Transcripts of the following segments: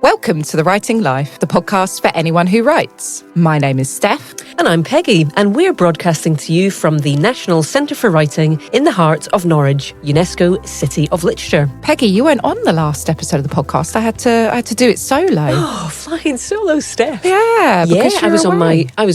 Welcome to The Writing Life, the podcast for anyone who writes. My name is Steph. And I'm Peggy, and we're broadcasting to you from the National Centre for Writing in the heart of Norwich, UNESCO City of Literature. Peggy, you weren't on the last episode of the podcast. I had to do it solo. Oh, flying solo, Steph. Yeah, because I was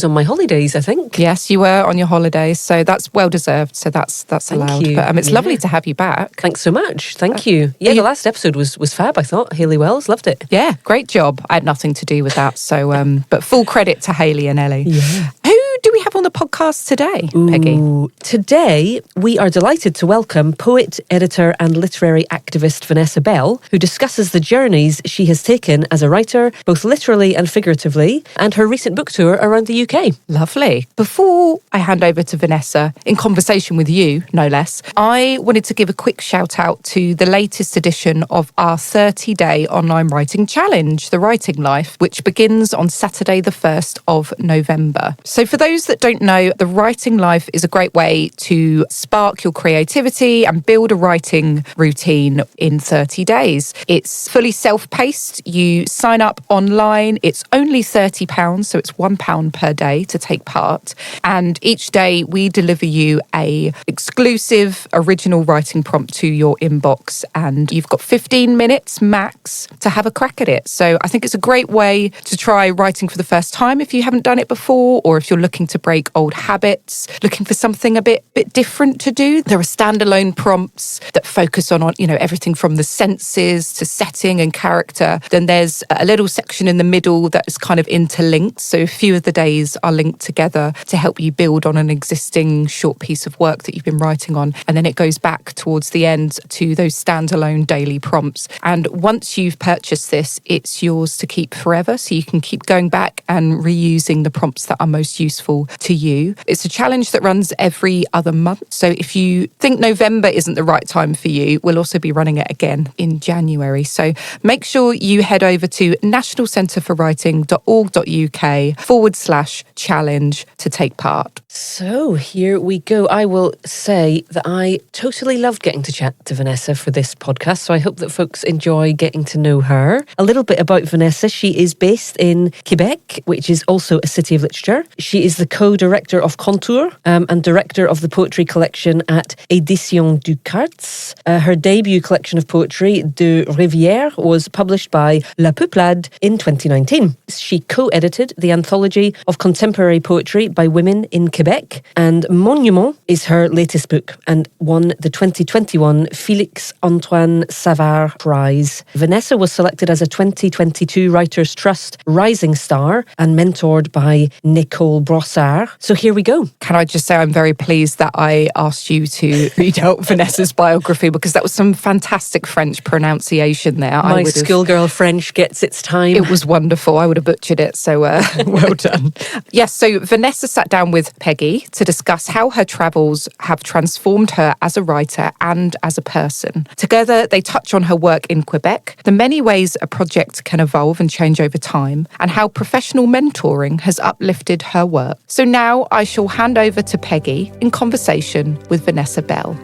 on my holidays, I think. Yes, you were on your holidays, so that's well deserved. So that's allowed. Thank you. But it's lovely to have you back. Thanks so much. Thank you. Yeah, the last episode was fab, I thought. Hayley Wells, loved it. Yeah, great job. I had nothing to do with that. So, but full credit to Hayley and Ellie. Yeah. Who do we have on the podcast today, Peggy? Today, we are delighted to welcome poet, editor and literary activist Vanessa Bell, who discusses the journeys she has taken as a writer, both literally and figuratively, and her recent book tour around the UK. Lovely. Before I hand over to Vanessa, in conversation with you, no less, I wanted to give a quick shout out to the latest edition of our 30-day online writing challenge, The Writing Life, which begins on Saturday, the 1st of November. So for those that don't know, The Writing Life is a great way to spark your creativity and build a writing routine in 30 days. It's fully self-paced. You sign up online. It's only £30, so it's £1 per day to take part. And each day we deliver you a exclusive original writing prompt to your inbox, and you've got 15 minutes max to have a crack at it. So I think it's a great way to try writing for the first time if you haven't done it before, or if you're looking to break old habits, looking for something a bit different to do. There are standalone prompts that focus on everything from the senses to setting and character. Then there's a little section in the middle that is kind of interlinked. So a few of the days are linked together to help you build on an existing short piece of work that you've been writing on. And then it goes back towards the end to those standalone daily prompts. And once you've purchased this, it's yours to keep forever. So you can keep going back and reusing the prompts that are most useful to you. It's a challenge that runs every other month. So if you think November isn't the right time for you, we'll also be running it again in January. So make sure you head over to nationalcentreforwriting.org.uk/challenge to take part. So here we go. I will say that I totally loved getting to chat to Vanessa for this podcast, so I hope that folks enjoy getting to know her. A little bit about Vanessa. She is based in Quebec, which is also a city of literature. She is the co-director of Contour and director of the poetry collection at Éditions du Quartz. Her debut collection of poetry, De Rivières, was published by La Peuplade in 2019. She co-edited the Anthology of Contemporary Poetry by Women in Quebec, and Monument is her latest book and won the 2021 Félix-Antoine-Savard Prize. Vanessa was selected as a 2022 Writers' Trust Rising Star and mentored by Nicole Brossard. So here we go. Can I just say I'm very pleased that I asked you to read out Vanessa's biography, because that was some fantastic French pronunciation there. My schoolgirl French gets its time. It was wonderful. I would have butchered it, so well done. Yes, so Vanessa sat down with Peggy to discuss how her travels have transformed her as a writer and as a person. Together, they touch on her work in Quebec, the many ways a project can evolve and change over time, and how professional mentoring has uplifted her work. So now I shall hand over to Peggy in conversation with Vanessa Bell.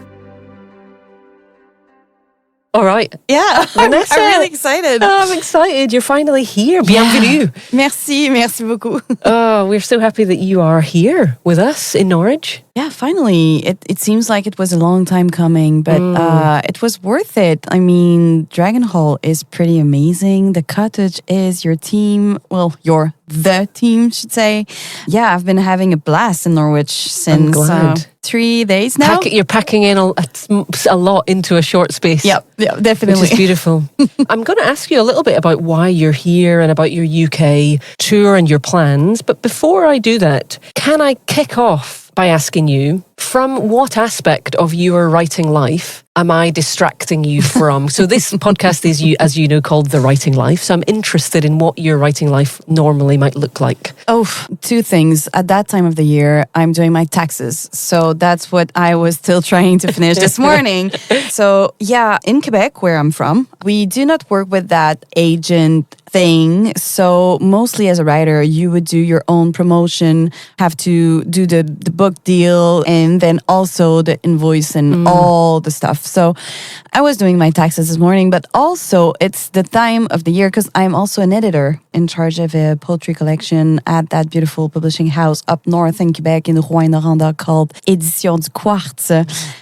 All right. Yeah, Vanessa. I'm really excited. Oh, I'm excited. You're finally here. Bienvenue. Merci beaucoup. Oh, we're so happy that you are here with us in Norwich. Yeah, finally. It seems like it was a long time coming, but it was worth it. I mean, Dragon Hall is pretty amazing. The cottage is your team. Well, the team, should say. Yeah, I've been having a blast in Norwich since 3 days now. You're packing in a lot into a short space. Yeah, definitely. Which is beautiful. I'm going to ask you a little bit about why you're here and about your UK tour and your plans. But before I do that, can I kick off by asking you, from what aspect of your writing life am I distracting you from? So this podcast is, as you know, called The Writing Life. So I'm interested in what your writing life normally might look like. Oh, two things. At that time of the year, I'm doing my taxes. So that's what I was still trying to finish this morning. So yeah, in Quebec, where I'm from, we do not work with that agent thing. So mostly as a writer, you would do your own promotion, have to do the book deal, and and then also the invoice and all the stuff. So I was doing my taxes this morning, but also it's the time of the year because I'm also an editor in charge of a poetry collection at that beautiful publishing house up north in Quebec in Rouyn-Noranda called Éditions du Quartz.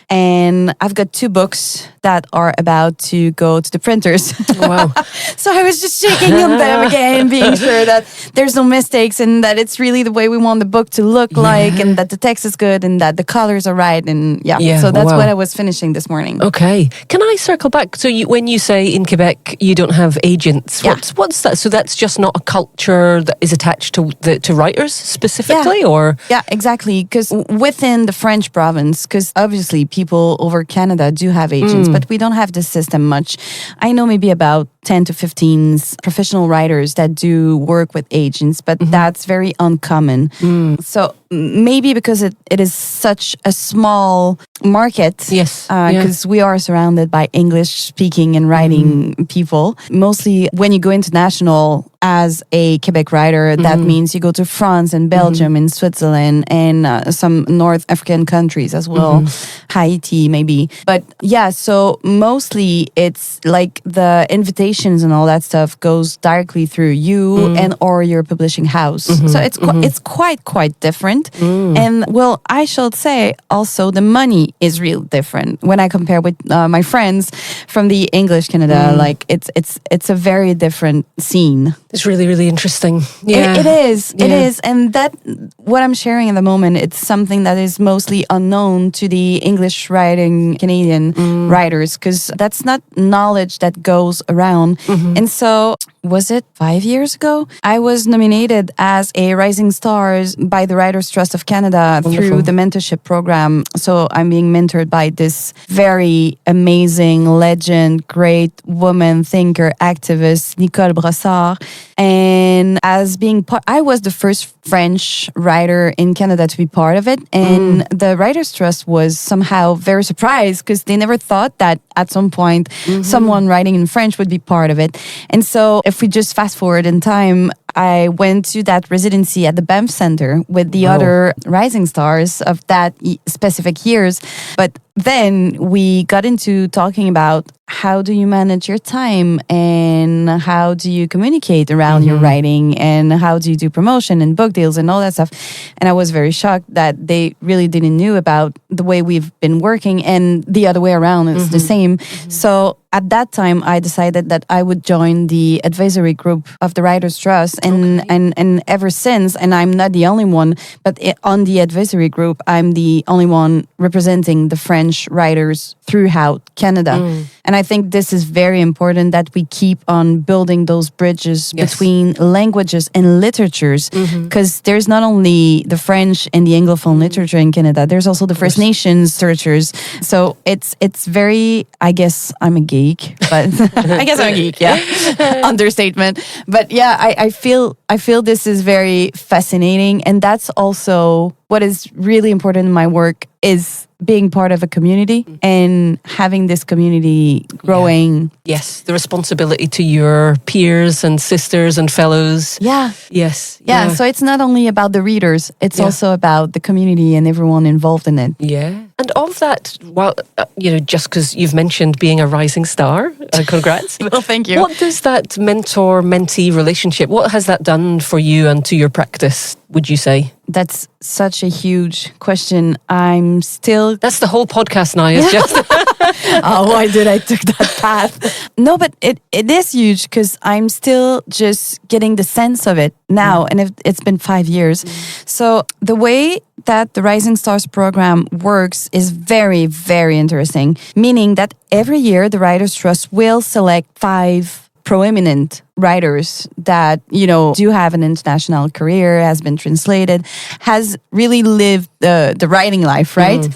And I've got 2 books that are about to go to the printers. Wow. So I was just shaking on them again, being sure that there's no mistakes and that it's really the way we want the book to look like, and that the text is good and that the colors are right. And so that's what I was finishing this morning. Okay. Can I circle back? So when you say in Quebec you don't have agents, what's that? So that's just not a culture that is attached to writers specifically, or? Yeah, exactly. Because within the French province, because obviously people over Canada do have agents, but we don't have this system much. I know maybe about 10 to 15 professional writers that do work with agents, but that's very uncommon. So maybe because it is such a small market, because we are surrounded by English-speaking and writing people. Mostly when you go international as a Quebec writer, that means you go to France and Belgium and Switzerland and some North African countries as well, Haiti maybe. But so mostly it's like the invitations and all that stuff goes directly through you and or your publishing house. So it's quite different. And well, I should say also the money is real different when I compare with my friends from the English Canada. Like it's a very different scene. It's really, really interesting. Yeah. It is. And that, what I'm sharing at the moment, it's something that is mostly unknown to the English writing Canadian writers, because that's not knowledge that goes around. And so, was it 5 years ago? I was nominated as a Rising Stars by the Writers' Trust of Canada through the mentorship program. So I'm being mentored by this very amazing, legend, great woman, thinker, activist, Nicole Brossard. And as being part, I was the first French writer in Canada to be part of it. And the Writers' Trust was somehow very surprised because they never thought that at some point someone writing in French would be part of it. And so if we just fast forward in time, I went to that residency at the Banff Center with the other rising stars of that specific years. But then we got into talking about how do you manage your time and how do you communicate around your writing and how do you do promotion and book deals and all that stuff. And I was very shocked that they really didn't know about the way we've been working, and the other way around is the same. So at that time, I decided that I would join the advisory group of the Writers' Trust. And ever since, and I'm not the only one, but on the advisory group, I'm the only one representing the French writers throughout Canada. And I think this is very important that we keep on building those bridges between languages and literatures, because there's not only the French and the Anglophone literature in Canada, there's also the First Nations literatures. So it's very, I guess I'm a geek, but I guess I'm a geek, understatement. But I feel this is very fascinating, and that's also what is really important in my work is being part of a community and having this community growing. Yes, the responsibility to your peers and sisters and fellows. Yes. So it's not only about the readers, it's also about the community and everyone involved in it. Yeah. And of that, well, just because you've mentioned being a rising star, congrats. Well, thank you. What does that mentor-mentee relationship, what has that done for you and to your practice, would you say? That's such a huge question. I'm still... That's the whole podcast now, is just... why did I took that path? No, but it is huge because I'm still just getting the sense of it now, and it's been 5 years. So the way that the Rising Stars program works is very, very interesting, meaning that every year the Writers' Trust will select 5 proeminent writers that, do have an international career, has been translated, has really lived the writing life, right?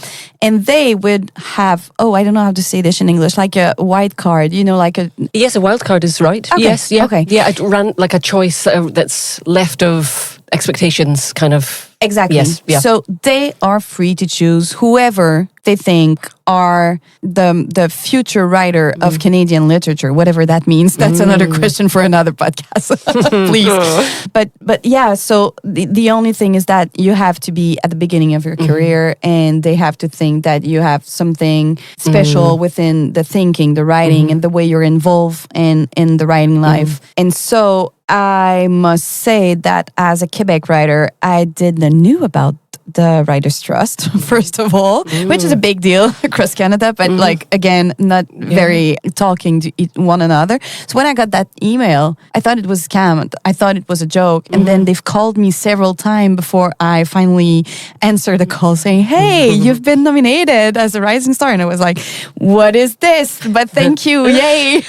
And they would have, I don't know how to say this in English, like a white card, like a... Yes, a wild card is right. Okay. Yes, yeah. Okay. Yeah, it ran like a choice that's left of expectations, kind of. Exactly. Yes, yeah. So they are free to choose whoever they think are the future writer of Canadian literature, whatever that means. That's another question for another podcast, please. But yeah, so the only thing is that you have to be at the beginning of your career, and they have to think that you have something special within the thinking, the writing, and the way you're involved in the writing life. And so I must say that as a Quebec writer, I didn't know about the Writers' Trust, first of all, which is a big deal across Canada, but like, again, not very talking to one another. So when I got that email, I thought it was a scam. I thought it was a joke. And then they've called me several times before I finally answered the call saying, hey, you've been nominated as a rising star. And I was like, what is this? But thank you. Yay.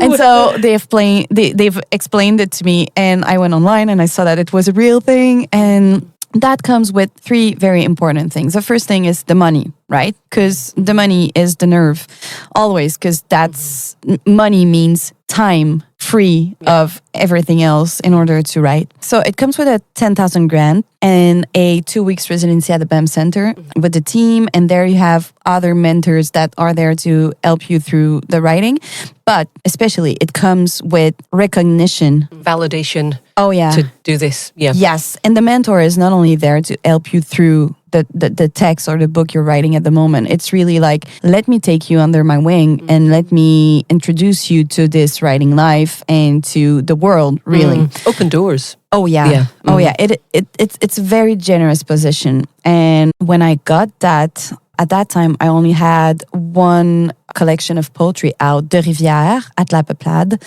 And so they've explained it to me, and I went online and I saw that it was a real thing. And that comes with three very important things. The first thing is the money, right? Because the money is the nerve, always, because that's money means time free of everything else in order to write. So it comes with a 10,000 grant and a 2 weeks residency at the BAM Center with the team. And there you have other mentors that are there to help you through the writing. But especially it comes with recognition. Validation. Oh, yeah. To do this. Yeah. Yes. And the mentor is not only there to help you through the text or the book you're writing at the moment. It's really like, let me take you under my wing and let me introduce you to this writing life and to the world, really. Open doors. Oh, yeah. Oh, yeah. It's a very generous position. And when I got that, at that time, I only had one collection of poetry out, De Rivières at la Peuplade,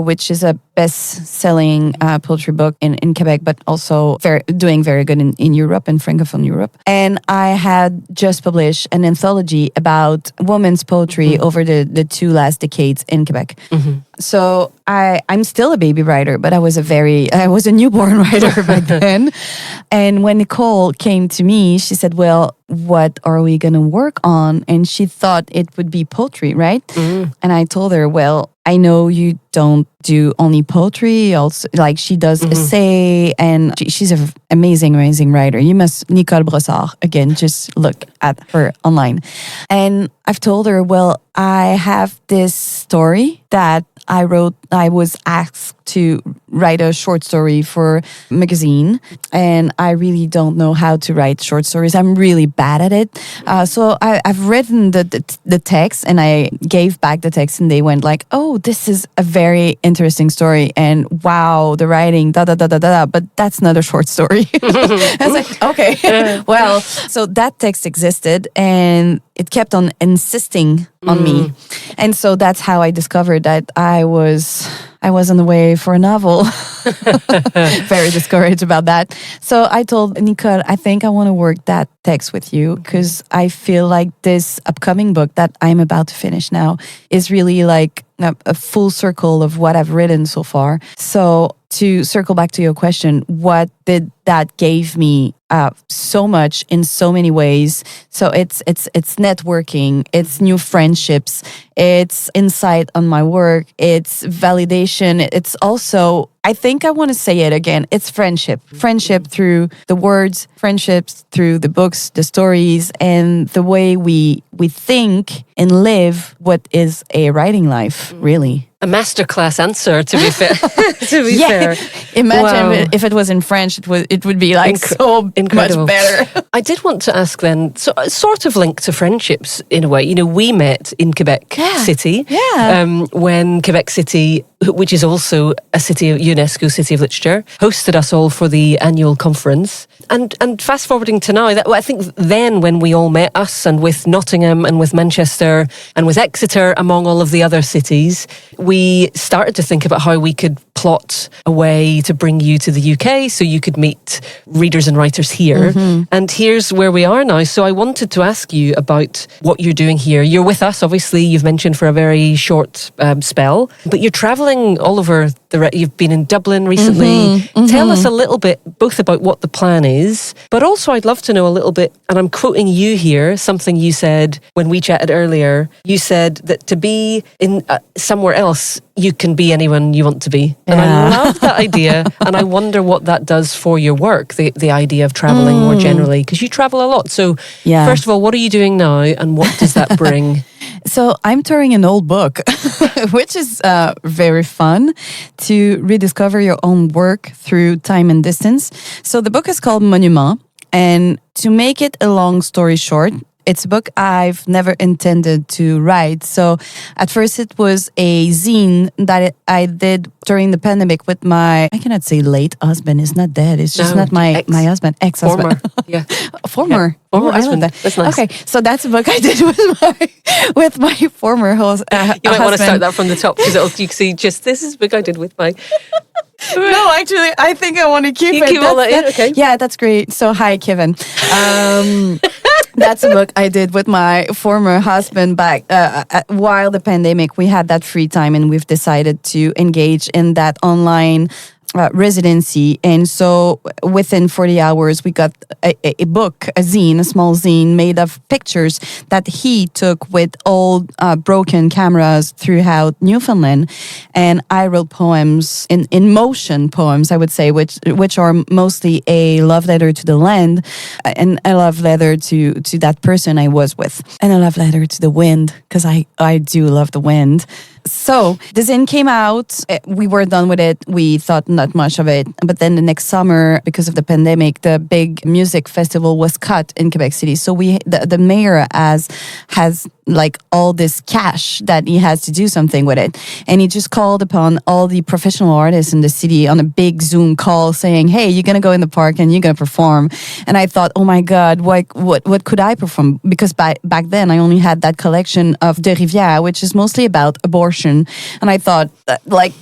which is a best-selling poetry book in Quebec, but also doing very good in Europe, in Francophone Europe. And I had just published an anthology about women's poetry over the 2 last decades in Quebec. So I'm still a baby writer, but I was a newborn writer back then. And when Nicole came to me, she said, well, what are we going to work on? And she thought it would be poetry, right? And I told her, well, I know you don't do only poetry, also like she does essay, and she's an amazing writer. You must, Nicole Brossard, again, just look at her online. And I've told her, well, I have this story that I wrote. I was asked to write a short story for a magazine, and I really don't know how to write short stories. I'm really bad at it. So I've written the text, and I gave back the text, and they went like, oh, this is a very interesting story, and wow, the writing, but that's not a short story. I was like, okay, well, so that text existed, and it kept on insisting on me. And so that's how I discovered that I was on the way for a novel. Very discouraged about that. So I told Nicole, I think I want to work that text with you because I feel like this upcoming book that I'm about to finish now is really like a full circle of what I've written so far. So to circle back to your question, what did that gave me so much in so many ways? So it's networking, it's new friendships, it's insight on my work, it's validation, it's also, I think I want to say it again, it's friendship through the words, friendships through the books, the stories, and the way we think and live what is a writing life, really. A masterclass answer, to be fair. Fair. Imagine if it was in French, it would be like so incredible. Much better. I did want to ask then, so sort of linked to friendships in a way. You know, we met in Quebec City when Quebec City, which is also a city of UNESCO City of Literature, hosted us all for the annual conference. And fast forwarding to now, I think then when we all met, us and with Nottingham and with Manchester and with Exeter, among all of the other cities, we started to think about how we could plot a way to bring you to the UK so you could meet readers and writers here. And here's where we are now. So I wanted to ask you about what you're doing here. You're with us, obviously, you've mentioned for a very short spell, but you're travelling all over you've been in Dublin recently. Tell us a little bit, both about what the plan is, but also I'd love to know a little bit, and I'm quoting you here, something you said when we chatted earlier. You said that to be in somewhere else you can be anyone you want to be. And I love that idea. And I wonder what that does for your work, the idea of traveling more generally, because you travel a lot. So first of all, what are you doing now and what does that bring? So I'm touring an old book, which is very fun to rediscover your own work through time and distance. So the book is called Monument. And to make it a long story short, it's a book I've never intended to write. So at first it was a zine that I did during the pandemic with my, I cannot say late husband, he's not dead. It's just not my husband, ex-husband. Former husband. That's nice. Okay, so that's a book I did with my former husband. You might want to start that from the top because you can see just this is a book I did with my... No, actually, I think I want to keep it. Keep all that in, okay. Yeah, that's great. So hi, Kevin. That's a book I did with my former husband back while the pandemic. We had that free time and we've decided to engage in that online residency. And so within 40 hours, we got a book, a zine, a small zine made of pictures that he took with old broken cameras throughout Newfoundland. And I wrote poems, in motion poems, I would say, which are mostly a love letter to the land and a love letter to that person I was with. And a love letter to the wind, because I do love the wind. So the zine came out. We were done with it. We thought not much of it. But then the next summer, because of the pandemic, the big music festival was cut in Quebec City. So the mayor has like all this cash that he has to do something with it. And he just called upon all the professional artists in the city on a big Zoom call saying, hey, you're going to go in the park and you're going to perform. And I thought, oh my God, what could I perform? Because back then I only had that collection of De Rivières, which is mostly about abortion. And I thought,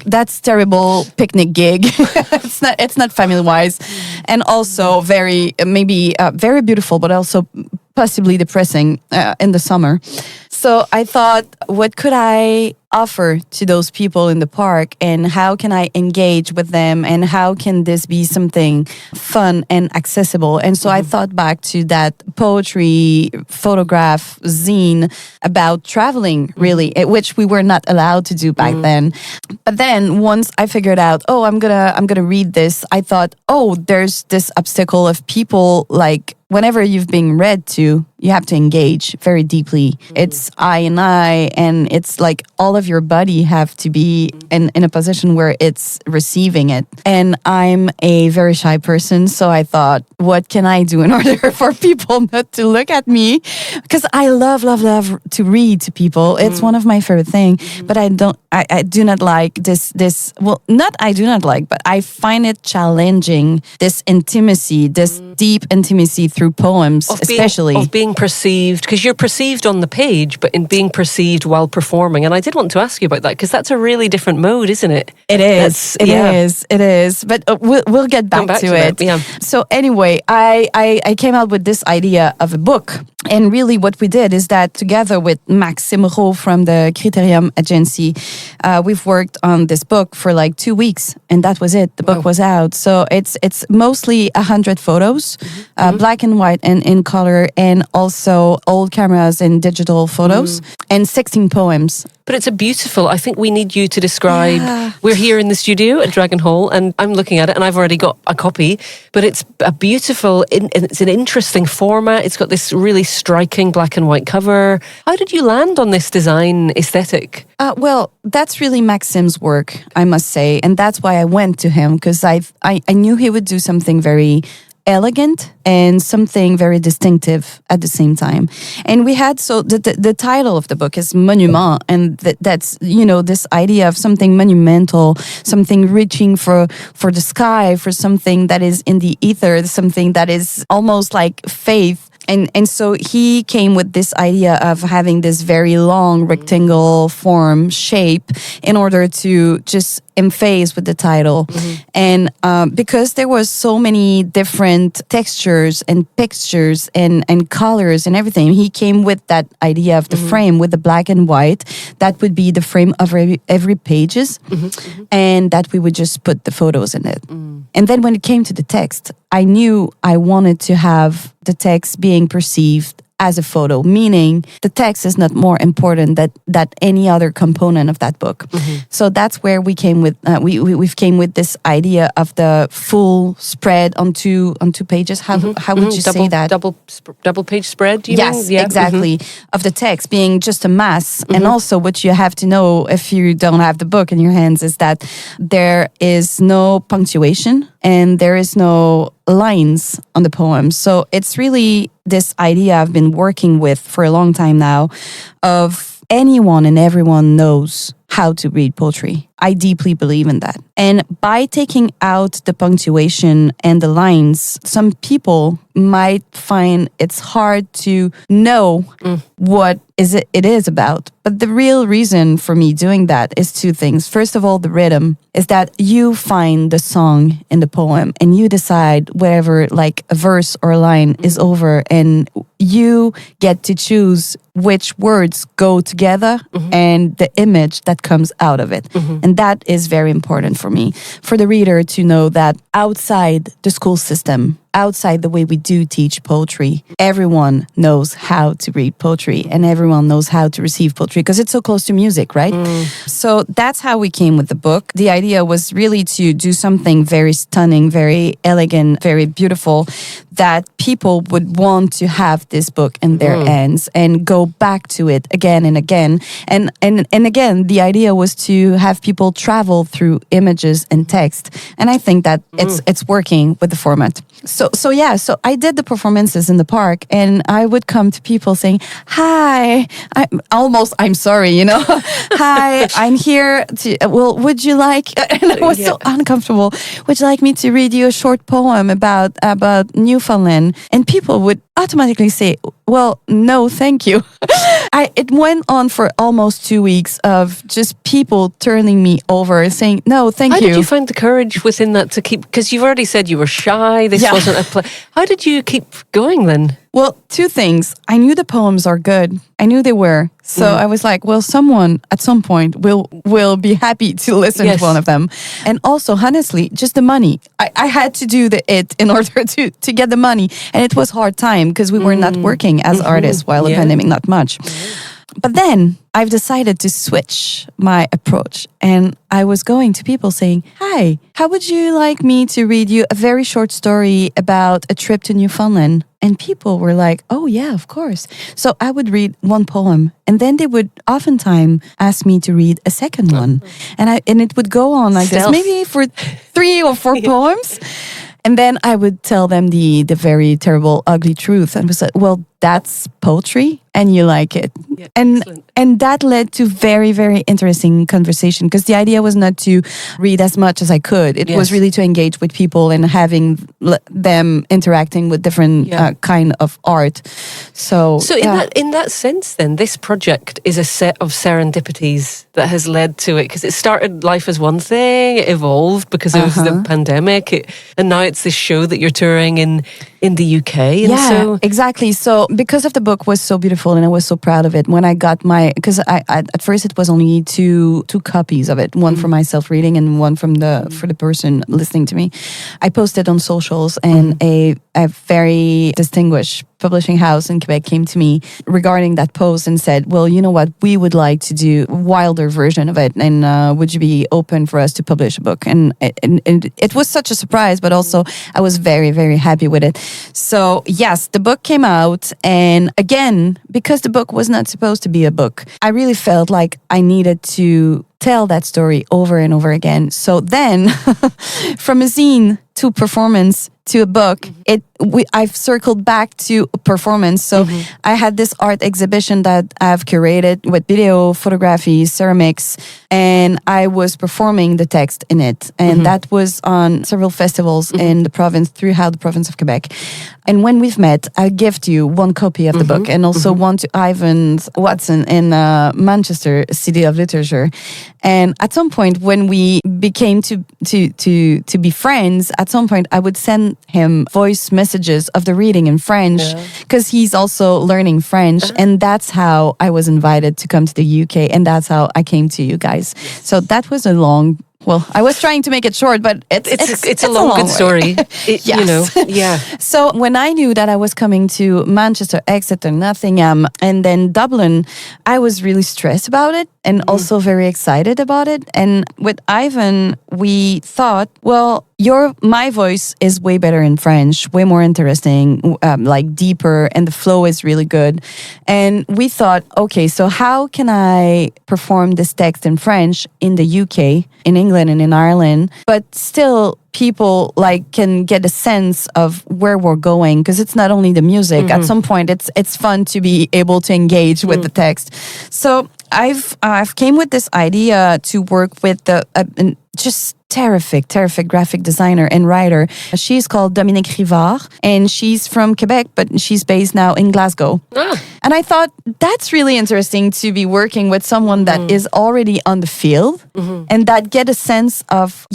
that's terrible picnic gig. It's not family wise, and also very beautiful, but also possibly depressing in the summer. So I thought, what could I offer to those people in the park, and how can I engage with them, and how can this be something fun and accessible? And so I thought back to that poetry photograph zine about traveling, really, which we were not allowed to do back then. But then once I figured out, I'm gonna read this, I thought, there's this obstacle of people, like whenever you've been read to, you have to engage very deeply. It's I, and it's like all of your body have to be in a position where it's receiving it. And I'm a very shy person, so I thought, what can I do in order for people not to look at me? Because I love to read to people. It's one of my favorite things. But I do not like this. Well, not I do not like, but I find it challenging, this intimacy, this deep intimacy through poems, especially. Of being perceived, because you're perceived on the page, but in being perceived while performing. And I did want to ask you about that, because that's a really different mode, isn't it? It is. But we'll get back to it. Yeah. So anyway, I came out with this idea of a book. And really what we did is that together with Maxime Roux from the Criterium Agency, we've worked on this book for like 2 weeks, and that was it. The book was out. So it's mostly 100 photos, black and white and in color, and also old cameras and digital photos, and 16 poems. But it's I think we need you to describe, we're here in the studio at Dragon Hall, and I'm looking at it, and I've already got a copy, but it's a beautiful, it's an interesting format. It's got this really striking black and white cover. How did you land on this design aesthetic? Well, that's really Maxime's work, I must say, and that's why I went to him, because I knew he would do something very elegant and something very distinctive at the same time. And we had, so the title of the book is Monument, and that's, this idea of something monumental, something reaching for the sky, for something that is in the ether, something that is almost like faith. And so he came with this idea of having this very long rectangle form shape in order to just emphase with the title. And because there was so many different textures and pictures and colors and everything, he came with that idea of the frame with the black and white. That would be the frame of every pages, and that we would just put the photos in it. And then when it came to the text, I knew I wanted to have the text being perceived as a photo, meaning the text is not more important that any other component of that book. So that's where we came with we came with this idea of the full spread on two pages. How would you say that? Double page spread, you yes, mean? Yeah. exactly. Of the text being just a mass. And also what you have to know if you don't have the book in your hands is that there is no punctuation and there is no lines on the poem. So it's really this idea I've been working with for a long time now of anyone and everyone knows how to read poetry. I deeply believe in that. And by taking out the punctuation and the lines, some people might find it's hard to know what it is about. But the real reason for me doing that is two things. First of all, the rhythm is that you find the song in the poem and you decide wherever like a verse or a line is over, and you get to choose which words go together and the image that comes out of it. And that is very important for me, for the reader to know that outside the school system, outside the way we do teach poetry, everyone knows how to read poetry and everyone knows how to receive poetry because it's so close to music, right? So that's how we came with the book. The idea was really to do something very stunning, very elegant, very beautiful, that people would want to have this book in their hands and go back to it again and again. And again, the idea was to have people travel through images and text. And I think that it's working with the format. So I did the performances in the park, and I would come to people saying, "Hi, I'm sorry, you know, hi, I'm here to. Well, would you like?" And I was so uncomfortable. Would you like me to read you a short poem about Newfoundland? And people would automatically say, "Well, no, thank you." It went on for almost 2 weeks of just people turning me over, saying, "No, thank you." How did you find the courage within that to keep? Because you've already said you were shy. This wasn't a play. How did you keep going then? Well, two things. I knew the poems are good. I knew they were. So I was like, well, someone at some point will be happy to listen to one of them. And also, honestly, just the money. I had to do it in order to get the money. And it was hard time because we were not working as artists while the pandemic, not much. But then I've decided to switch my approach, and I was going to people saying, "Hi, how would you like me to read you a very short story about a trip to Newfoundland?" And people were like, "Oh yeah, of course." So I would read one poem, and then they would oftentimes ask me to read a second one. And it would go on like this, maybe for 3 or 4 poems. And then I would tell them the very terrible, ugly truth. And was like, well, that's poetry and you like it. Yeah, and that led to very, very interesting conversation, because the idea was not to read as much as I could. It was really to engage with people and having them interacting with different kind of art. So in that sense, then, this project is a set of serendipities that has led to it, because it started life as one thing, it evolved because of the pandemic, and now it's this show that you're touring in the UK. And exactly. So because of the book was so beautiful and I was so proud of it, when I got because I at first it was only two copies of it, one for myself reading and one for the person listening to me. I posted on socials, and a very distinguished publishing house in Quebec came to me regarding that post and said, well, you know what, we would like to do a wilder version of it, and would you be open for us to publish a book? And it was such a surprise, but also I was very, very happy with it. So yes, the book came out, and again, because the book was not supposed to be a book, I really felt like I needed to tell that story over and over again. So then from a zine to performance to a book, I've circled back to a performance. So I had this art exhibition that I've curated with video, photography, ceramics, and I was performing the text in it. And that was on several festivals in the province, throughout the province of Quebec. And when we've met, I gift you one copy of the book, and also one to Ivan Watson in Manchester City of Literature. And at some point, when we became to be friends, at some point I would send him voice messages of the reading in French, because he's also learning French. And that's how I was invited to come to the UK, and that's how I came to you guys. So that was a long Well, I was trying to make it short, but it's a long, good story. Yes. You know, yeah. So when I knew that I was coming to Manchester, Exeter, Nottingham, and then Dublin, I was really stressed about it and also very excited about it. And with Ivan, we thought, well, my voice is way better in French, way more interesting, like deeper, and the flow is really good. And we thought, okay, so how can I perform this text in French in the UK, in England, and in Ireland, but still people like can get a sense of where we're going, because it's not only the music. At some point, it's fun to be able to engage with the text. So I've came with this idea to work with the just terrific graphic designer and writer. She's called Dominique Rivard, and she's from Quebec, but she's based now in Glasgow. And I thought that's really interesting to be working with someone that is already on the field and that get a sense of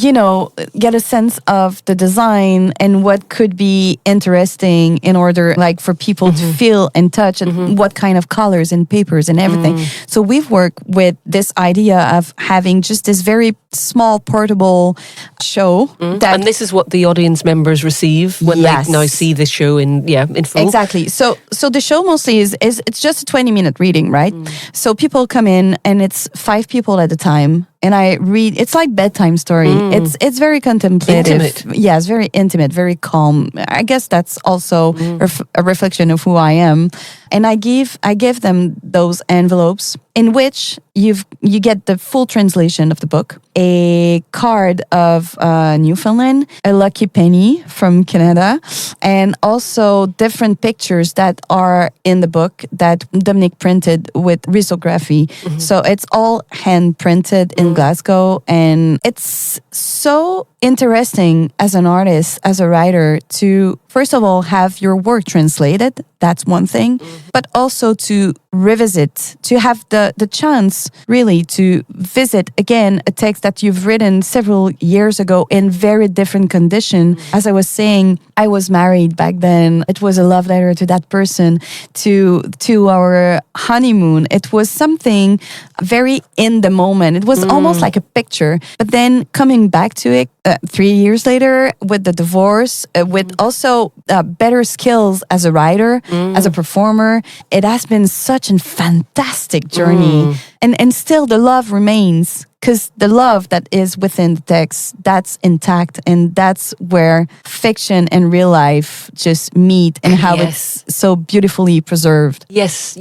the design and what could be interesting in order like for people to feel and touch and what kind of colors and papers and everything. So we've worked with this idea of having just this very small portable show. And this is what the audience members receive when they now see the show in full. Exactly. So the show mostly is it's just a 20-minute reading, right? So people come in and it's 5 people at a time. And I read, it's like bedtime story. It's very contemplative. Intimate. Yeah, it's very intimate, very calm. I guess that's also a reflection of who I am. And I give them those envelopes in which you get the full translation of the book, a card of Newfoundland, a lucky penny from Canada, and also different pictures that are in the book that Dominique printed with risography. So it's all hand printed in Glasgow, and it's so interesting as an artist, as a writer, to first of all have your work translated. That's one thing, but also to revisit, to have the chance really to visit again a text that you've written several years ago in very different condition. As I was saying, I was married back then. It was a love letter to that person, to our honeymoon. It was something very in the moment. It was almost like a picture. But then coming back to it 3 years later with the divorce, with also better skills as a writer, as a performer, it has been such a fantastic journey. And still the love remains, because the love that is within the text, that's intact, and that's where fiction and real life just meet, and how it's so beautifully preserved. Yes,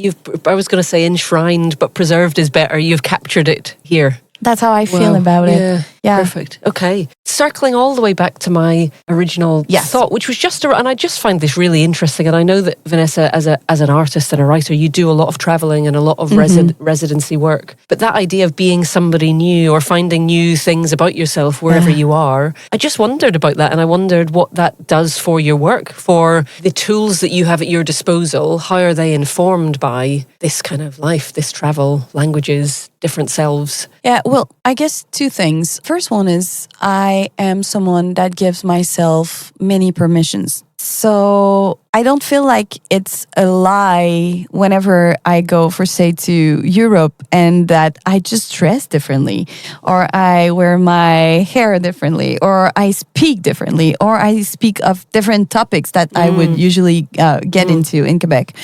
I was going to say enshrined, but preserved is better. You've captured it here. That's how I feel about it. Yeah. Perfect. Okay. Circling all the way back to my original thought, which was and I just find this really interesting. And I know that Vanessa, as an artist and a writer, you do a lot of traveling and a lot of residency work. But that idea of being somebody new or finding new things about yourself wherever you are, I just wondered about that. And I wondered what that does for your work, for the tools that you have at your disposal. How are they informed by this kind of life, this travel, languages, different selves? Yeah, well, I guess 2 things. First one is I am someone that gives myself many permissions. So I don't feel like it's a lie whenever I go, for say, to Europe, and that I just dress differently, or I wear my hair differently, or I speak differently, or I speak of different topics that I would usually get into in Quebec.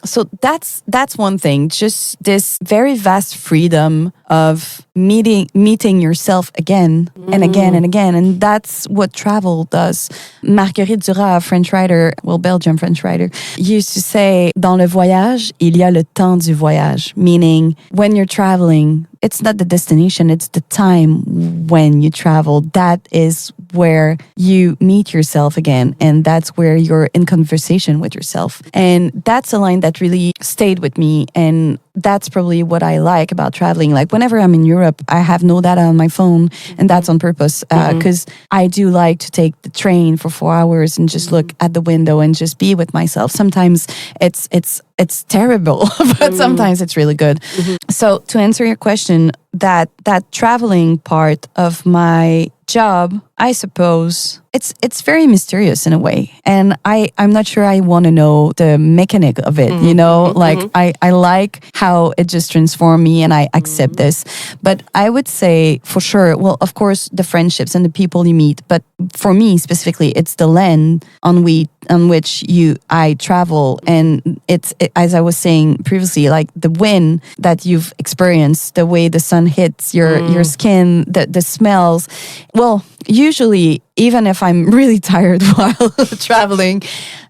So that's one thing, just this very vast freedom of meeting yourself again and again and again. And that's what travel does. Marguerite Duras, a French writer, Belgian French writer, used to say, dans le voyage, il y a le temps du voyage, meaning when you're traveling, it's not the destination, it's the time when you travel. That is where you meet yourself again, and that's where you're in conversation with yourself. And that's a line that really stayed with me, and that's probably what I like about traveling. Like whenever I'm in Europe, I have no data on my phone, and that's on purpose, because I do like to take the train for 4 hours and just look at the window and just be with myself. Sometimes it's terrible, but sometimes it's really good. So to answer your question, that traveling part of my job, I suppose, it's very mysterious in a way. And I'm not sure I want to know the mechanic of it, I like how it just transformed me and I accept this. But I would say for sure, well, of course, the friendships and the people you meet, but for me specifically, it's the land on which I travel. And it's as I was saying previously, like the wind that you've experienced, the way the sun hits your skin, the smells. Well, usually, even if I'm really tired while traveling,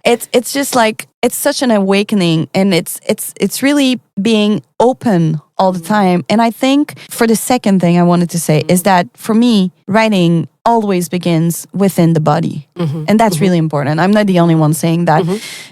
it's just like it's such an awakening, and it's really being open all the time. And I think for the second thing I wanted to say is that for me, writing always begins within the body. And that's really important. I'm not the only one saying that.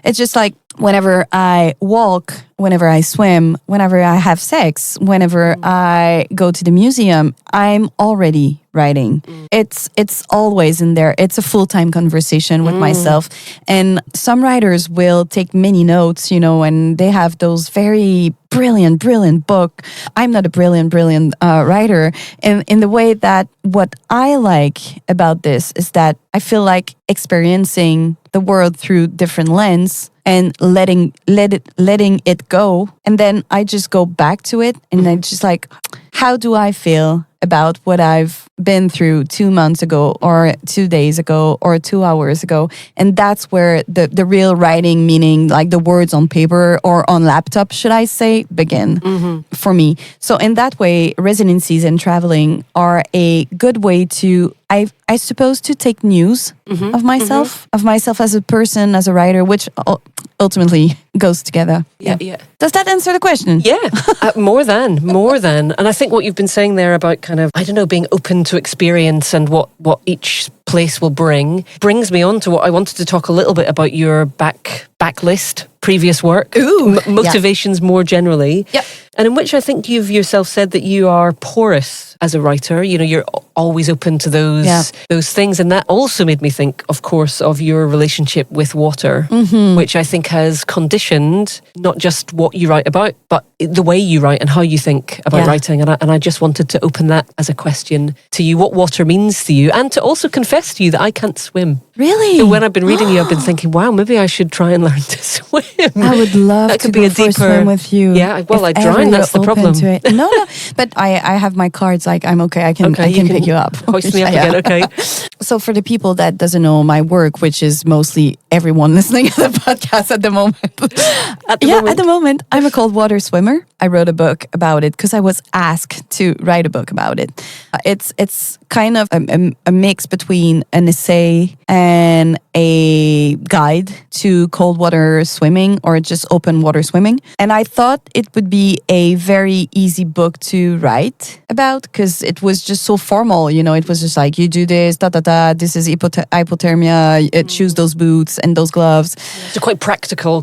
It's just like whenever I walk, whenever I swim, whenever I have sex, whenever I go to the museum, I'm already writing. It's always in there. It's a full-time conversation with myself. And some writers will take many notes, and they have those very brilliant book. I'm not a brilliant writer. And in the way that what I like about this is that I feel like experiencing the world through different lens and letting it go. And then I just go back to it and I just like, how do I feel about what I've been through 2 months ago or 2 days ago or 2 hours ago? And that's where the real writing, meaning like the words on paper or on laptop, should I say, begin for me. So in that way, residencies and traveling are a good way to, I suppose, to take news of myself as a person, as a writer, which ultimately goes together. Yeah. Does that answer the question? Yeah, more than. And I think what you've been saying there about kind of, I don't know, being open to experience and what each place will brings me on to what I wanted to talk a little bit about your backlist, previous work, motivations more generally. Yep. And in which I think you've yourself said that you are porous as a writer. You're always open to those things. And that also made me think, of course, of your relationship with water, which I think has conditioned not just what you write about, but the way you write and how you think about writing. And I just wanted to open that as a question to you, what water means to you, and to also confess to you that I can't swim. Really? So when I've been reading you, I've been thinking, wow, maybe I should try and learn to swim. I would love that to could be go a for a deeper swim with you. Yeah, well, If I drown. ever That's the you're problem. open to it. No, but I have my cards. Like I'm okay. I can pick you up. Hoist me up again. Okay. So for the people that doesn't know my work, which is mostly everyone listening to the podcast at the moment. At the moment, I'm a cold water swimmer. I wrote a book about it because I was asked to write a book about it. It's kind of a mix between an essay and a guide to cold water swimming or just open water swimming. And I thought it would be a very easy book to write about because it was just so formal. It was just like, you do this, this is hypothermia, choose those boots and those gloves. So quite practical,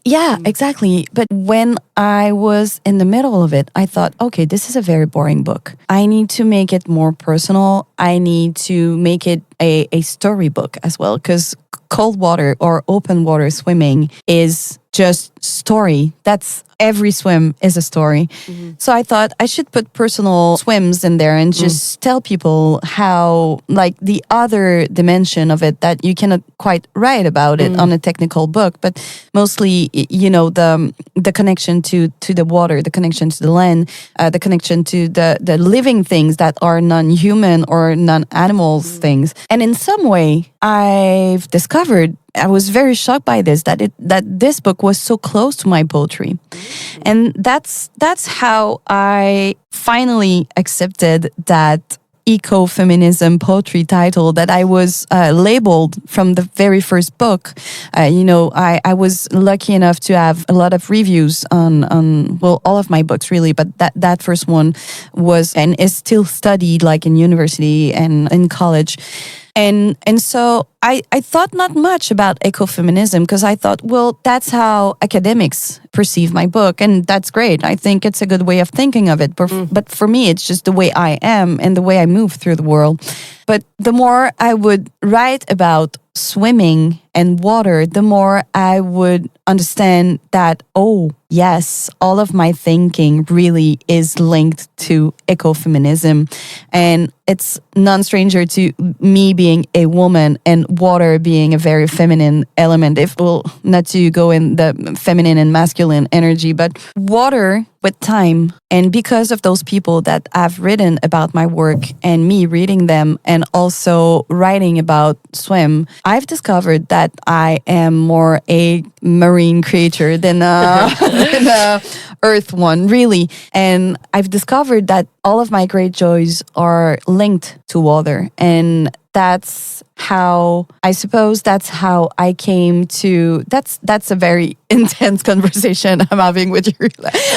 Yeah, exactly. But when I was in the middle of it, I thought, okay, this is a very boring book. I need to make it more personal. I need to make it a storybook as well, because cold water or open water swimming is just story. That's every swim is a story. So I thought I should put personal swims in there and just tell people how, like, the other dimension of it that you cannot quite write about it on a technical book, but mostly, the connection to the water, the connection to the land, the connection to the living things that are non-human or non-animals things. And in some way, I've discovered, I was very shocked by this, that this book was so close to my poetry. And that's how I finally accepted that ecofeminism poetry title that I was labeled from the very first book. I was lucky enough to have a lot of reviews on all of my books really, but that first one was and is still studied like in university and in college. And so I thought not much about ecofeminism because I thought, well, that's how academics perceive my book. And that's great. I think it's a good way of thinking of it. But for me, it's just the way I am and the way I move through the world. But the more I would write about swimming and water, the more I would understand that, oh, yes, all of my thinking really is linked to ecofeminism. And it's non-stranger to me being a woman and water being a very feminine element. If well, not to go in the feminine and masculine energy, but water with time. And because of those people that have written about my work and me reading them and also writing about swim, I've discovered that I am more a marine creature than a earth one, really. And I've discovered that all of my great joys are linked to water. And that's how I came to, that's a very intense conversation I'm having with you.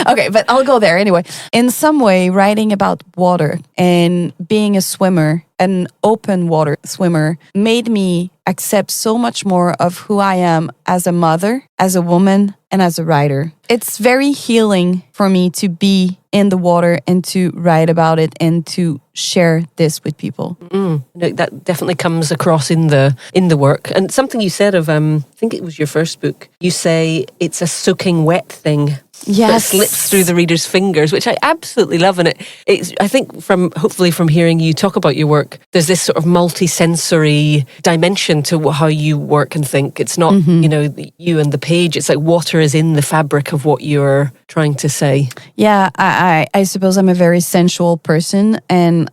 Okay, but I'll go there anyway. In some way, writing about water and being a swimmer, an open water swimmer, made me accept so much more of who I am as a mother, as a woman, and as a writer. It's very healing for me to be in the water and to write about it and to share this with people. No, that definitely comes across in the work. And something you said of, I think it was your first book, you say it's a soaking wet thing. Yes. That slips through the reader's fingers, which I absolutely love. And it's, I think hopefully from hearing you talk about your work, there's this sort of multi-sensory dimension to how you work and think. It's not, you and the page. It's like water is in the fabric of what you're trying to say. Yeah, I suppose I'm a very sensual person and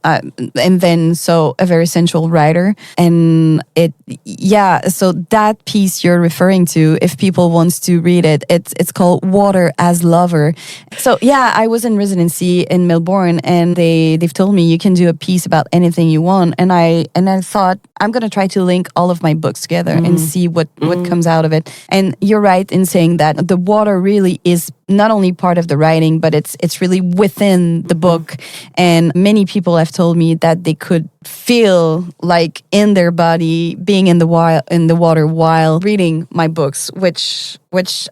then so a very sensual writer. And so that piece you're referring to, if people wants to read it, it's called Water as Lover. So I was in residency in Melbourne and they've told me you can do a piece about anything you want. And I thought I'm going to try to link all of my books together and see what comes out of it. And you're right in saying that the water really is not only part of the writing, but it's really within the book. And many people have told me that they could feel like in their body being in the water while reading my books, which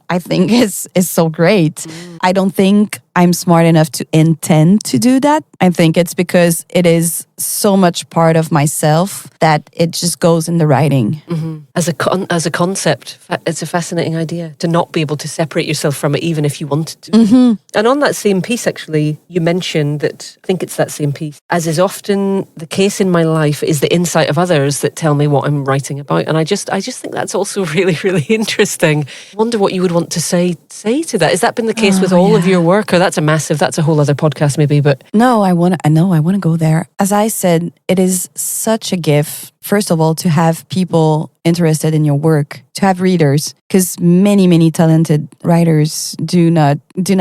I think is so great. I don't think I'm smart enough to intend to do that. I think it's because it is so much part of myself that it just goes in the writing. Mm-hmm. As a concept, it's a fascinating idea to not be able to separate yourself from it, even if you wanted to. Mm-hmm. And on that same piece, actually, you mentioned that, I think it's that same piece, as is often the case in my life, is the insight of others that tell me what I'm writing about. And I just think that's also really, really interesting. I wonder what you would want to say to that. Has that been the case with all of your work? Or that's a whole other podcast maybe, but... No, I want to go there. As I said, it is such a gift, first of all, to have people interested in your work, to have readers, because many, many talented writers do not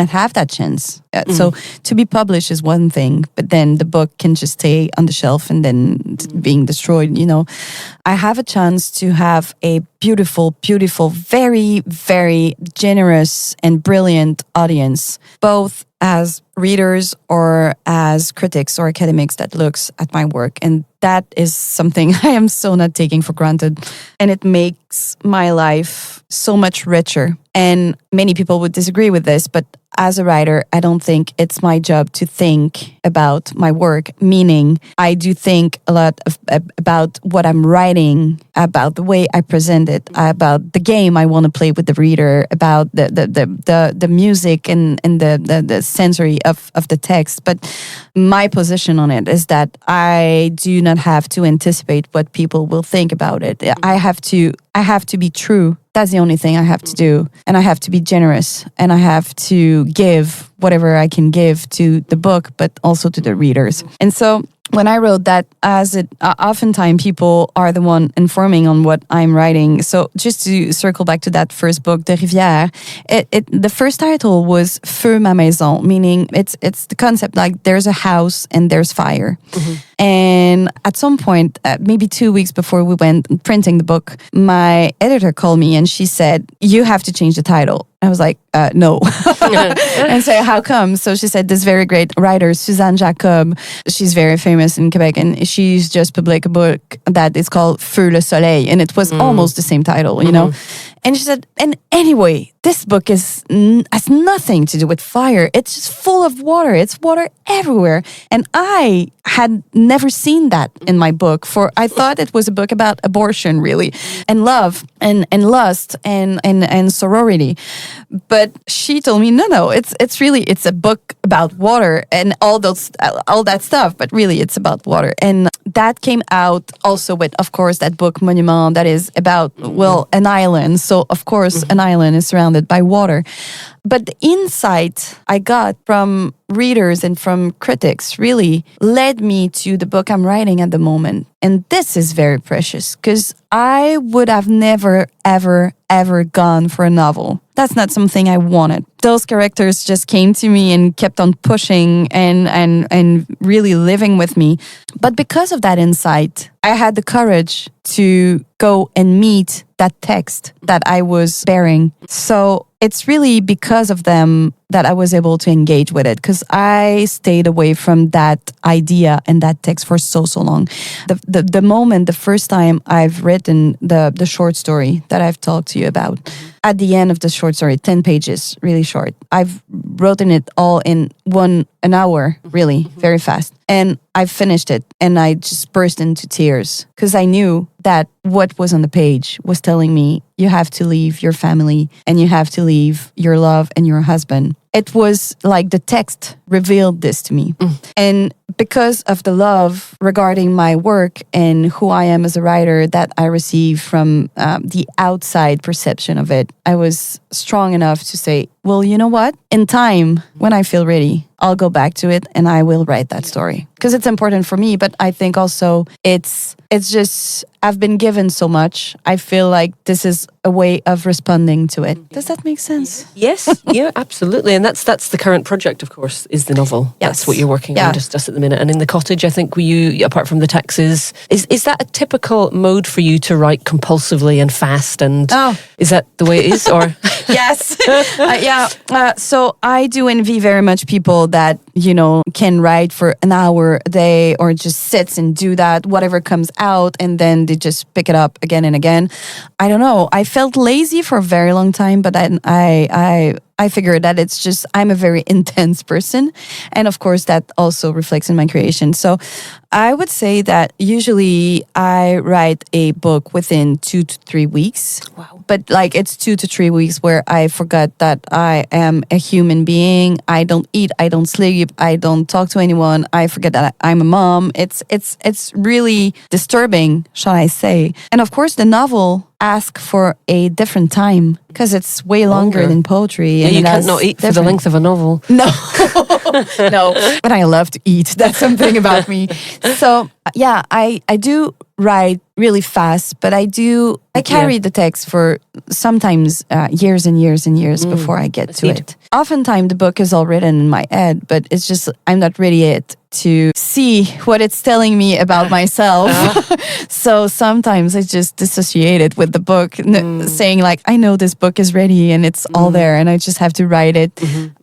have that chance. So to be published is one thing, but then the book can just stay on the shelf and then being destroyed, I have a chance to have a beautiful, beautiful, very, very generous and brilliant audience, both as readers or as critics or academics that looks at my work. And that is something I am so not taking for granted. And it makes my life so much richer. And many people would disagree with this, but as a writer, I don't think it's my job to think about my work, meaning I do think a lot about what I'm writing, about the way I present it, about the game I want to play with the reader, about the music and the sensory of the text. But my position on it is that I do not have to anticipate what people will think about it. I have to be true. That's the only thing I have to do. And I have to be generous. And I have to give whatever I can give to the book, but also to the readers. And so when I wrote that, oftentimes people are the one informing on what I'm writing. So just to circle back to that first book, De Rivières, the first title was Feu ma maison, meaning it's the concept like there's a house and there's fire. Mm-hmm. And at some point, maybe 2 weeks before we went printing the book, my editor called me and she said, "You have to change the title." I was like, no. And so how come? So she said, this very great writer, Suzanne Jacob, she's very famous in Quebec, and she's just published a book that is called Feu le Soleil, and it was almost the same title, you know? And she said, and anyway, this book has nothing to do with fire. It's just full of water. It's water everywhere. And I had never seen that in my book. I thought it was a book about abortion, really, and love and lust and sorority. But she told me, no, it's a book about water and all that stuff, but really it's about water. And that came out also with, of course, that book Monument that is about, an island. So, of course, an island is surrounded by water. But the insight I got from readers and from critics really led me to the book I'm writing at the moment. And this is very precious because I would have never, ever gone for a novel. That's not something I wanted. Those characters just came to me and kept on pushing and really living with me. But because of that insight, I had the courage to go and meet that text that I was bearing. So it's really because of them that I was able to engage with it, because I stayed away from that idea and that text for so long. The first time I've written the short story that I've talked to you about, at the end of the short story, 10 pages, really short. I've written it all in an hour, really, very fast. And I finished it and I just burst into tears because I knew that what was on the page was telling me you have to leave your family and you have to leave your love and your husband. It was like the text revealed this to me. And because of the love regarding my work and who I am as a writer that I received from the outside perception of it, I was strong enough to say, well, you know what? In time, when I feel ready, I'll go back to it and I will write that story. Because it's important for me, but I think also it's just, I've been given so much. I feel like this is a way of responding to it. Does that make sense? Yes, yeah, absolutely. And that's the current project, of course, is the novel. Yes. That's what you're working on just at the minute. And in the cottage, I think you, apart from the taxes, is that a typical mode for you to write compulsively and fast? And is that the way it is? Or Yes. So I do envy very much people that, can write for an hour a day or just sits and do that, whatever comes out, and then they just pick it up again and again. I don't know. I felt lazy for a very long time, but then I figured that it's just, I'm a very intense person. And of course, that also reflects in my creation. So I would say that usually I write a book within 2 to 3 weeks. Wow. But it's 2 to 3 weeks where I forgot that I am a human being. I don't eat, I don't sleep, I don't talk to anyone. I forget that I'm a mom. It's really disturbing, shall I say. And of course, the novel asks for a different time because it's way longer than poetry. Yeah, and you can't not eat for the length of a novel. No, no. But I love to eat. That's something about me. So yeah, I do write really fast, but I carry the text for sometimes years and years and years before I get to it. Oftentimes the book is all written in my head, but it's just I'm not ready yet to see what it's telling me about myself. So sometimes I just dissociate it with the book, saying I know this book is ready and it's all there and I just have to write it.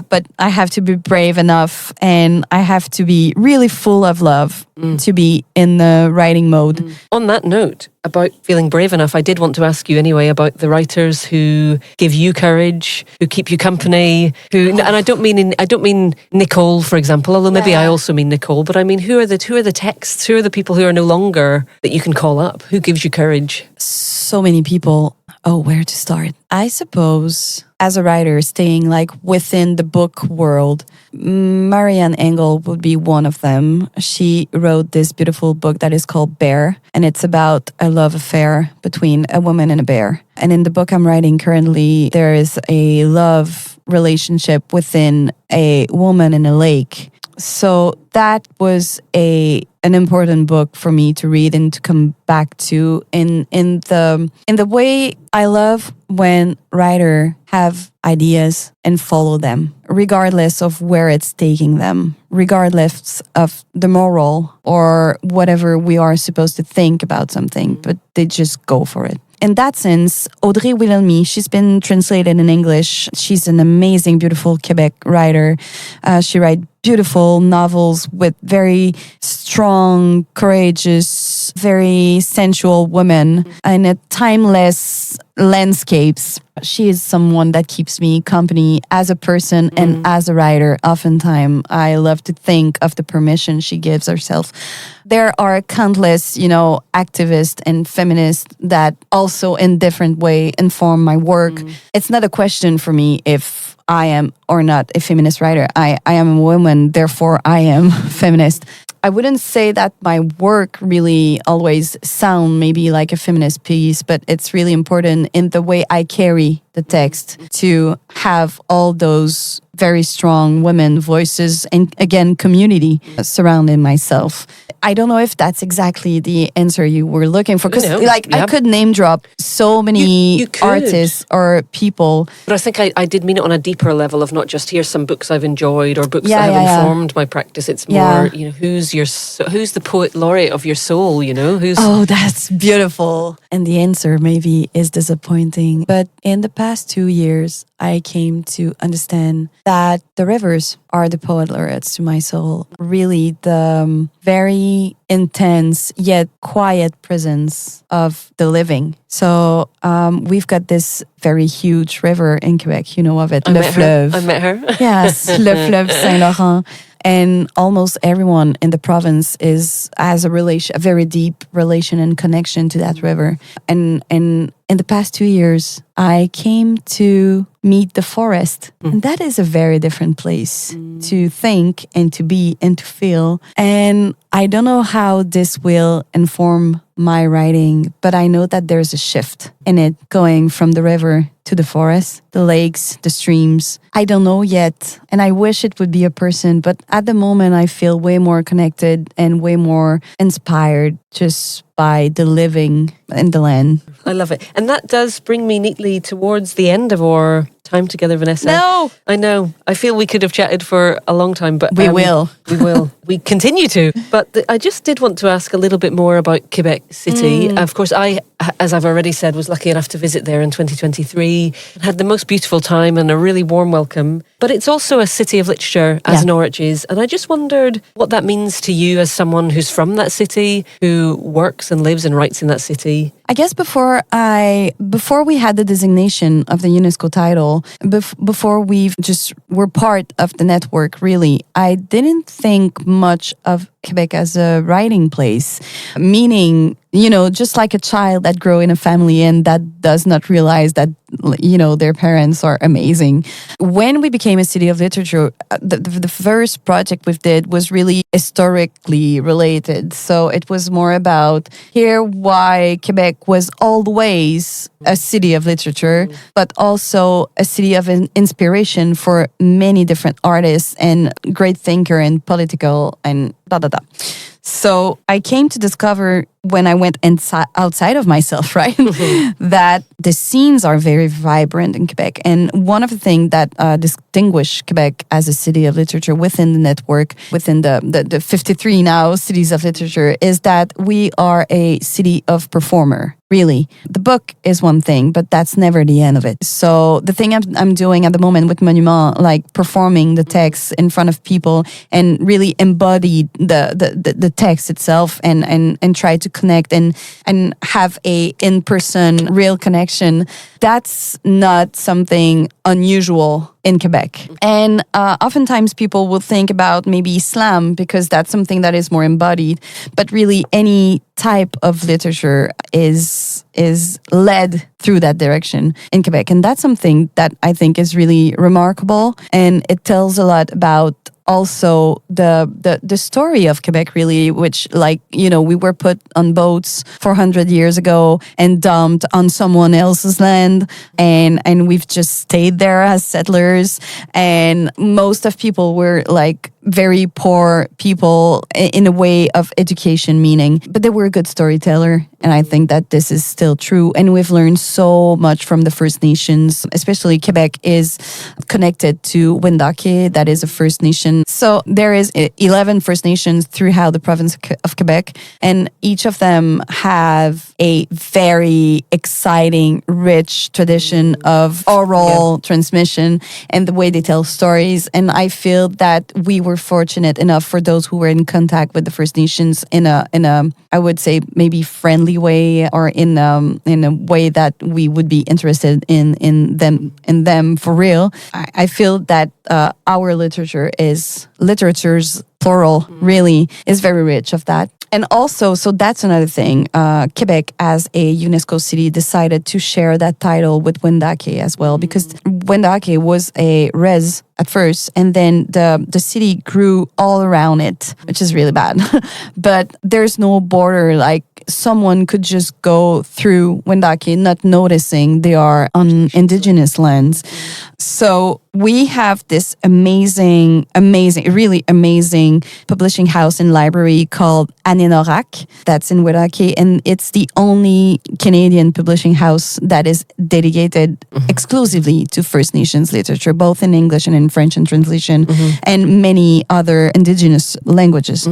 But I have to be brave enough and I have to be really full of love to be in the writing mode. On that note, about feeling brave enough, I did want to ask you anyway about the writers who give you courage, who keep you company, and I don't mean Nicole, for example, although maybe I also mean Nicole, but I mean who are the texts, who are the people who are no longer that you can call up, who gives you courage? So many people. Oh, where to start? I suppose as a writer, staying within the book world, Marianne Engel would be one of them. She wrote this beautiful book that is called Bear, and it's about a love affair between a woman and a bear. And in the book I'm writing currently, there is a love relationship within a woman in a lake. So that was an important book for me to read and to come back to in the way I love when writers have ideas and follow them, regardless of where it's taking them, regardless of the moral or whatever we are supposed to think about something, but they just go for it. In that sense, Audrey Wilhelmy, she's been translated in English. She's an amazing, beautiful Quebec writer. She writes beautiful novels with very strong, courageous, very sensual women and a timeless landscapes. She is someone that keeps me company as a person and as a writer. Oftentimes, I love to think of the permission she gives herself. there are countless, activists and feminists that also in different way inform my work. It's not a question for me if I am or not a feminist writer. I am a woman, therefore I am feminist. I wouldn't say that my work really always sound maybe like a feminist piece, but it's really important in the way I carry the text to have all those very strong women voices and again, community surrounding myself. I don't know if that's exactly the answer you were looking for, because I could name drop so many artists or people. But I think I did mean it on a deeper level of not just here's some books I've enjoyed or books that have informed my practice. It's more, who's the poet laureate of your soul, who's... Oh, that's beautiful. And the answer maybe is disappointing. But in the past 2 years, I came to understand that the rivers are the poet laureates to my soul. Really, the very intense yet quiet presence of the living. So we've got this very huge river in Quebec. You know of it, Le Fleuve. I met her. Yes, Le Fleuve Saint-Laurent. And almost everyone in the province has a very deep relation and connection to that river. And in the past 2 years, I came to meet the forest. And that is a very different place to think and to be and to feel. And I don't know how this will inform my writing, but I know that there's a shift in it going from the river to the forest, the lakes, the streams. I don't know yet, and I wish it would be a person, but at the moment I feel way more connected and way more inspired just by the living in the land. I love it. And that does bring me neatly towards the end of our time together, Vanessa. No! I know. I feel we could have chatted for a long time, but... We will. We will. We continue to. But I just did want to ask a little bit more about Quebec City. Of course, I, as I've already said, was lucky enough to visit there in 2023 and had the most beautiful time and a really warm welcome. But it's also a city of literature, as Norwich is. And I just wondered what that means to you as someone who's from that city, who works and lives and writes in that city. I guess before we had the designation of the UNESCO title, before were part of the network, really, I didn't think much of Quebec as a writing place, meaning, just like a child that grew in a family and that does not realize that, their parents are amazing. When we became a city of literature, the first project we did was really historically related. So it was more about why Quebec was always a city of literature, but also a city of inspiration for many different artists and great thinker and political and So I came to discover when I went outside of myself, right, that the scenes are very vibrant in Quebec. And one of the things that distinguish Quebec as a city of literature within the network, within the 53 now cities of literature, is that we are a city of performer. Really, the book is one thing, but that's never the end of it. So the thing I'm doing at the moment with Monument, like performing the text in front of people and really embody the text itself and try to connect and have a in-person real connection, that's not something unusual in Quebec. And oftentimes people will think about maybe slam because that's something that is more embodied, but really any type of literature is led through that direction in Quebec. And that's something that I think is really remarkable, and it tells a lot about also the story of Quebec, really, which, we were put on boats 400 years ago and dumped on someone else's land, and we've just stayed there as settlers, and most of people were very poor people in a way of education meaning, but they were a good storyteller, and I think that this is still true. And we've learned so much from the First Nations, especially Quebec is connected to Wendake, that is a First Nation. So there is 11 First Nations throughout the province of Quebec, and each of them have a very exciting, rich tradition of oral transmission and the way they tell stories. And I feel that we were fortunate enough, for those who were in contact with the First Nations in a I would say maybe friendly way, or in a way that we would be interested in them for real. I feel that our literature's plural really is very rich of that. And also, so that's another thing. Quebec, as a UNESCO city, decided to share that title with Wendake as well, because Wendake was a res at first, and then the city grew all around it, which is really bad. But there's no border, like someone could just go through Wendake not noticing they are on indigenous lands. So we have this amazing, really amazing publishing house and library called Anenorak that's in Wendake, and it's the only Canadian publishing house that is dedicated exclusively to First Nations literature, both in English and in French and translation, and many other indigenous languages.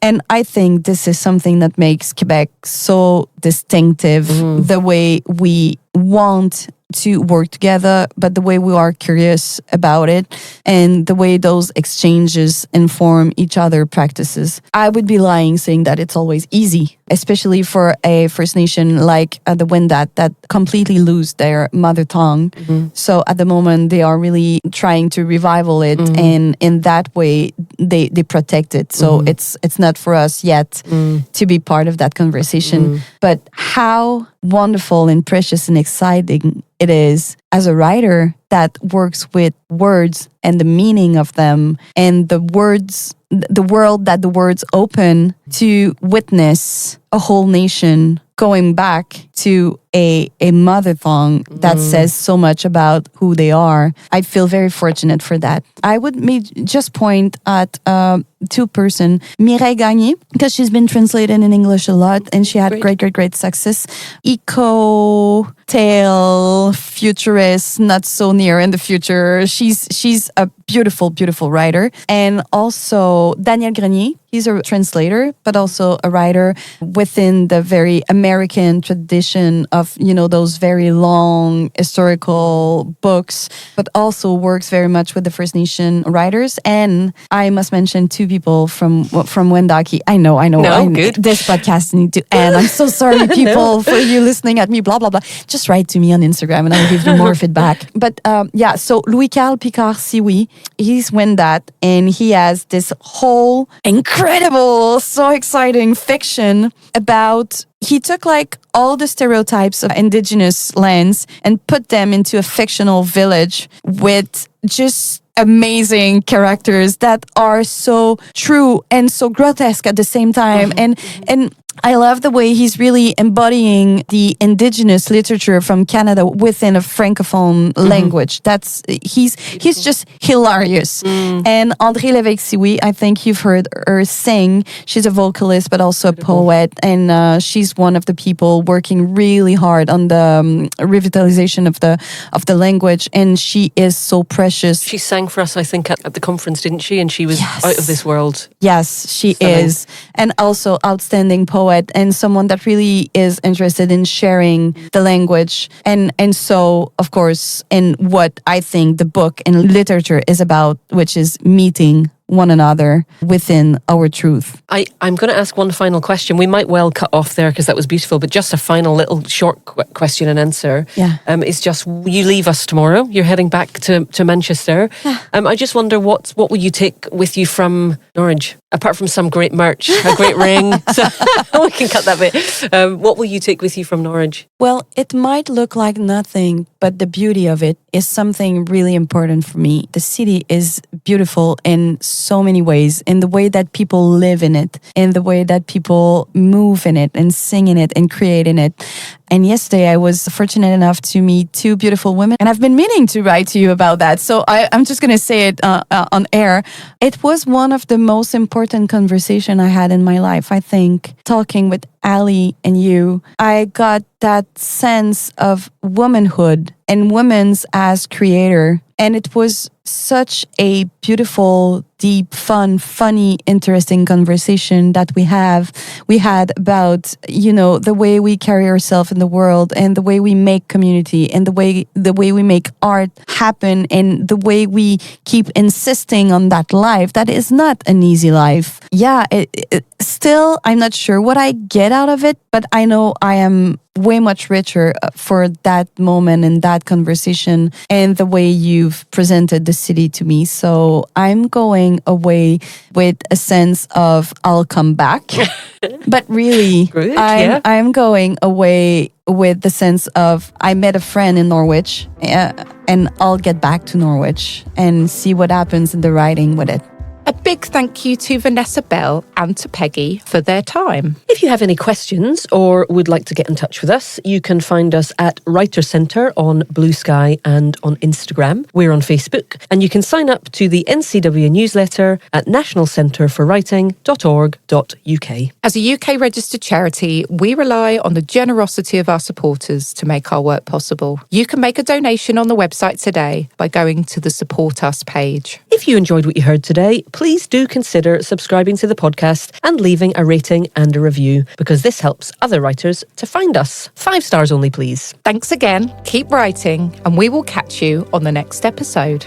And I think this is something that makes Quebec so distinctive, the way we want to work together, but the way we are curious about it and the way those exchanges inform each other practices. I would be lying saying that it's always easy, especially for a First Nation like the Wendat that completely lose their mother tongue. So at the moment they are really trying to revival it, and in that way they protect it. So it's not for us yet to be part of that conversation. But how wonderful and precious and exciting it is as a writer that works with words and the meaning of them and the words, the world that the words open to witness a whole nation going back to a mother tongue that says so much about who they are. I feel very fortunate for that. I would just point at two person, Mireille Gagné, because she's been translated in English a lot and she had great success. Eco tale, futurist, not so near in the future. She's a beautiful writer. And also Daniel Grenier, he's a translator, but also a writer within the very American tradition of, you know, those very long historical books, but also works very much with the First Nation writers. And I must mention two people from Wendake. I know. Good. This podcast needs to end. I'm so sorry, people, for you listening at me, blah, blah, blah. Just write to me on Instagram and I'll give you more feedback. But so Louis-Carl Picard-Siwi, he's Wendat, and he has this whole incredible, so exciting fiction about, he took like all the stereotypes of indigenous lands and put them into a fictional village with just amazing characters that are so true and so grotesque at the same time. And I love the way he's really embodying the indigenous literature from Canada within a francophone language. He's just hilarious. And André Lévesque-Siwi, I think you've heard her sing. She's a vocalist, but also a poet, and she's one of the people working really hard on the revitalization of the language. And she is so precious. She sang for us, I think, at the conference, didn't she? And she was out of this world. Yes, she is, and also outstanding poet. And someone that really is interested in sharing the language. And so, of course, in what I think the book and literature is about, which is meeting one another within our truth. I'm going to ask one final question. We might well cut off there because that was beautiful, but just a final little short question and answer. Yeah. It's just, you leave us tomorrow. You're heading back to Manchester. Yeah. I just wonder what will you take with you from Norwich? Apart from some great merch, a great ring. So we can cut that bit. What will you take with you from Norwich? Well, it might look like nothing, but the beauty of it is something really important for me. The city is beautiful in so many ways, in the way that people live in it, in the way that people move in it and sing in it and create in it. And yesterday I was fortunate enough to meet two beautiful women, and I've been meaning to write to you about that. So I'm just going to say it on air. It was one of the most important conversations I had in my life, I think, talking with Ali and you. I got that sense of womanhood and women's as creator. And it was such a beautiful, deep, fun, funny, interesting conversation that we had about, you know, the way we carry ourselves in the world and the way we make community and the way we make art happen and the way we keep insisting on that life. That is not an easy life. Yeah, still, I'm not sure what I get out of it, but I know I am way much richer for that moment and that conversation and the way you've presented the city to me. So I'm going away with a sense of I'll come back. But really, Good, I'm going away with the sense of I met a friend in Norwich and I'll get back to Norwich and see what happens in the writing with it. A big thank you to Vanessa Bell and to Peggy for their time. If you have any questions or would like to get in touch with us, you can find us at Writer Centre on Blue Sky and on Instagram. We're on Facebook, and you can sign up to the NCW newsletter at nationalcentreforwriting.org.uk. As a UK registered charity, we rely on the generosity of our supporters to make our work possible. You can make a donation on the website today by going to the Support Us page. If you enjoyed what you heard today, please do consider subscribing to the podcast and leaving a rating and a review, because this helps other writers to find us. 5 stars only, please. Thanks again, keep writing, and we will catch you on the next episode.